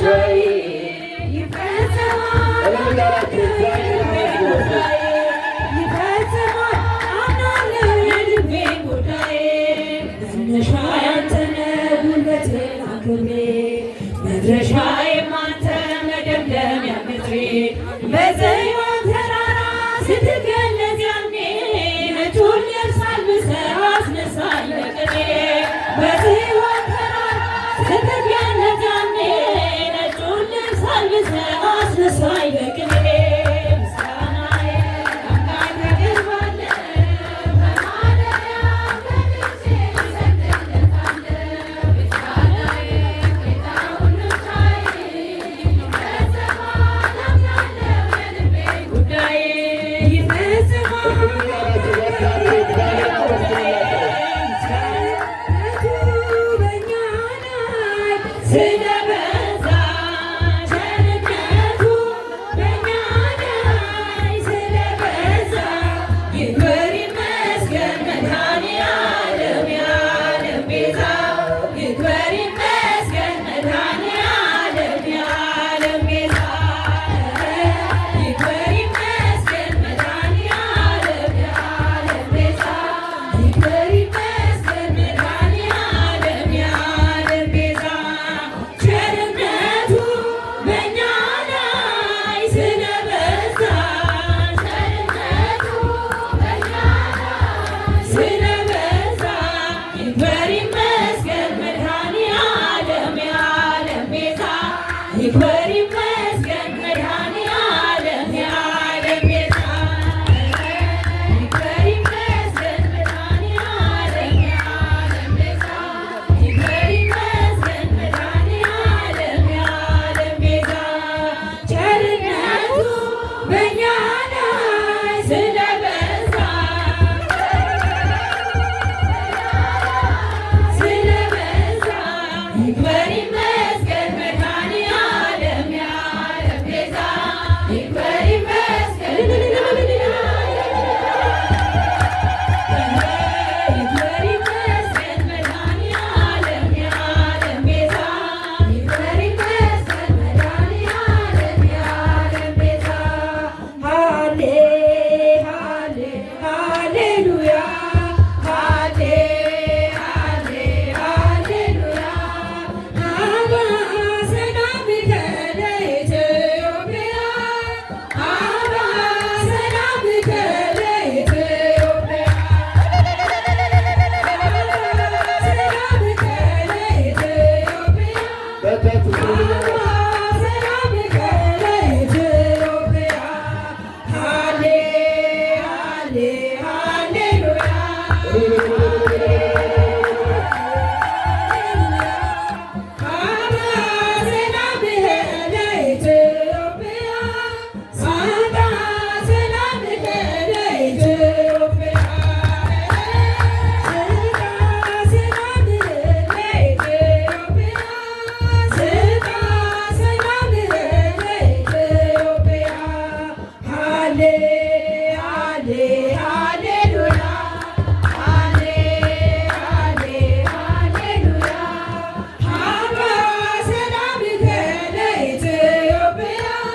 Say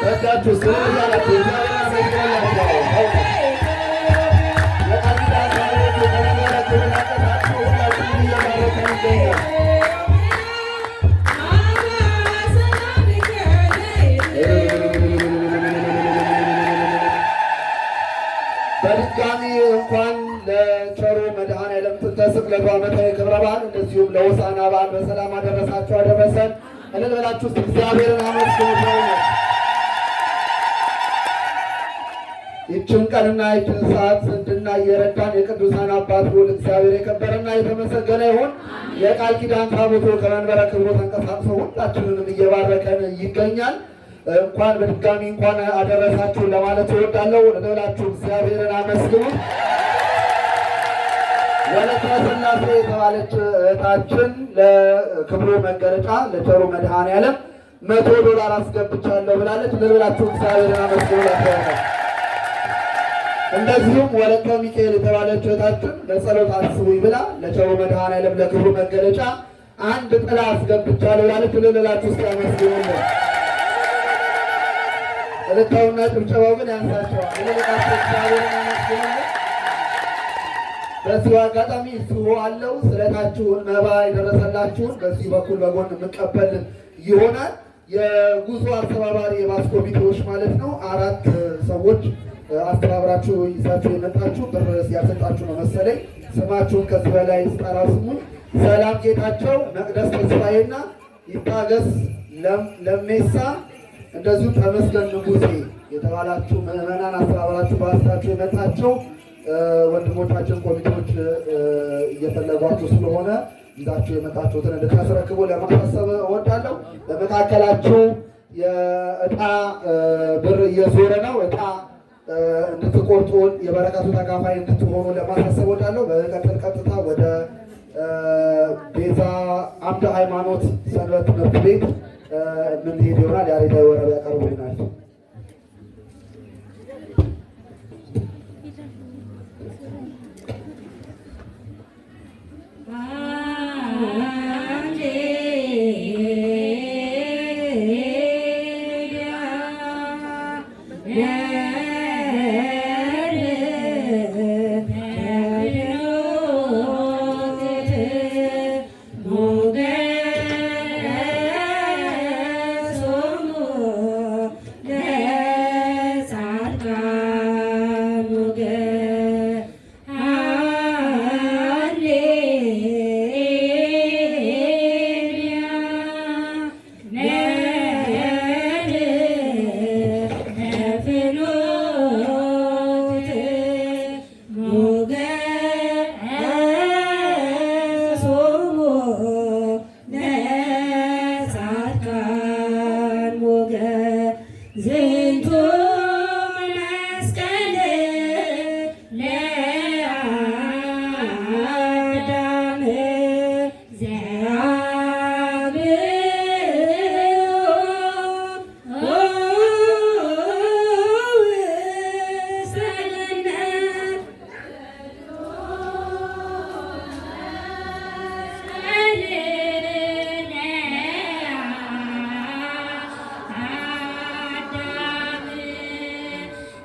ረዳችሁ ስለያላችሁ እግዚአብሔር በድጋሚ እንኳን ለቸሩ መድኃኔዓለም ጥንተ ስቅለቱ ዓመታዊ ክብረ በዓል እንደዚሁም ለሆሳዕና በዓል በሰላም አደረሳችሁ አደረሰን። እልል በላችሁ እግዚአብሔርን አመስግኑ። ይችን ቀንና ይችን ሰዓት እንድናይ የረዳን የቅዱሳን አባት ሁሉ እግዚአብሔር የከበረና የተመሰገነ ይሁን። የቃል ኪዳን ታቦቱ ከመንበረ ክብሩ ተንቀሳቅሶ ሁላችንንም እየባረከን ይገኛል። እንኳን በድጋሚ እንኳን አደረሳችሁ ለማለት እወዳለሁ። ለደውላችሁ እግዚአብሔርን አመስግኑ። ወለተ ሥላሴ የተባለች እህታችን ለክብሩ መገለጫ ለቸሩ መድኃኔዓለም $100 አስገብቻለሁ ብላለች። ለደውላችሁ እግዚአብሔርን አመስግኑ። እንደዚሁም ወለተ ሚካኤል የተባለች እህታችን ለጸሎት አስቡኝ ብላ ለቸሩ መድኃኔዓለም ለክብሩ መገለጫ አንድ ጥላ አስገብቻለሁ ብላለች። ለደውላችሁ አመስግኑ። እልልታውና ጭብጨባው ግን ያንሳቸዋል። በዚሁ አጋጣሚ እሱ አለው ስለታችሁን መባ የደረሰላችሁን በዚህ በኩል በጎን የምቀበል ይሆናል። የጉዞ አስተባባሪ የባስ ኮሚቴዎች ማለት ነው 4 ሰዎች አስተባብራችሁ ይዛችሁ የመጣችሁ ብር ያሰጣችሁ ነው መሰለኝ። ስማችሁን ከዚህ በላይ ስጠራ ስሙኝ። ሰላም ጌታቸው፣ መቅደስ ተስፋዬና ይታገስ ለሜሳ እንደዚሁ ተመስገን ንጉሴ የተባላችሁ ምዕመናን አስተባብራችሁ በአስታችሁ የመጣችሁ ወንድሞቻችን ኮሚቴዎች እየፈለጓችሁ ስለሆነ ይዛችሁ የመጣችሁትን እንድታስረክቡ ለማሳሰብ እወዳለሁ። በመካከላችሁ የዕጣ ብር እየዞረ ነው። ዕጣ እንድትቆርጡን የበረከቱ ተካፋይ እንድትሆኑ ለማሳሰብ እወዳለሁ። በቀጥል ቀጥታ ወደ ቤዛ አምደ ሃይማኖት ሰንበት ትምህርት ቤት ምን ይሆናል? ያሬዳዊ ወረብ ያቀርቡልናል።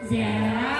Yeah.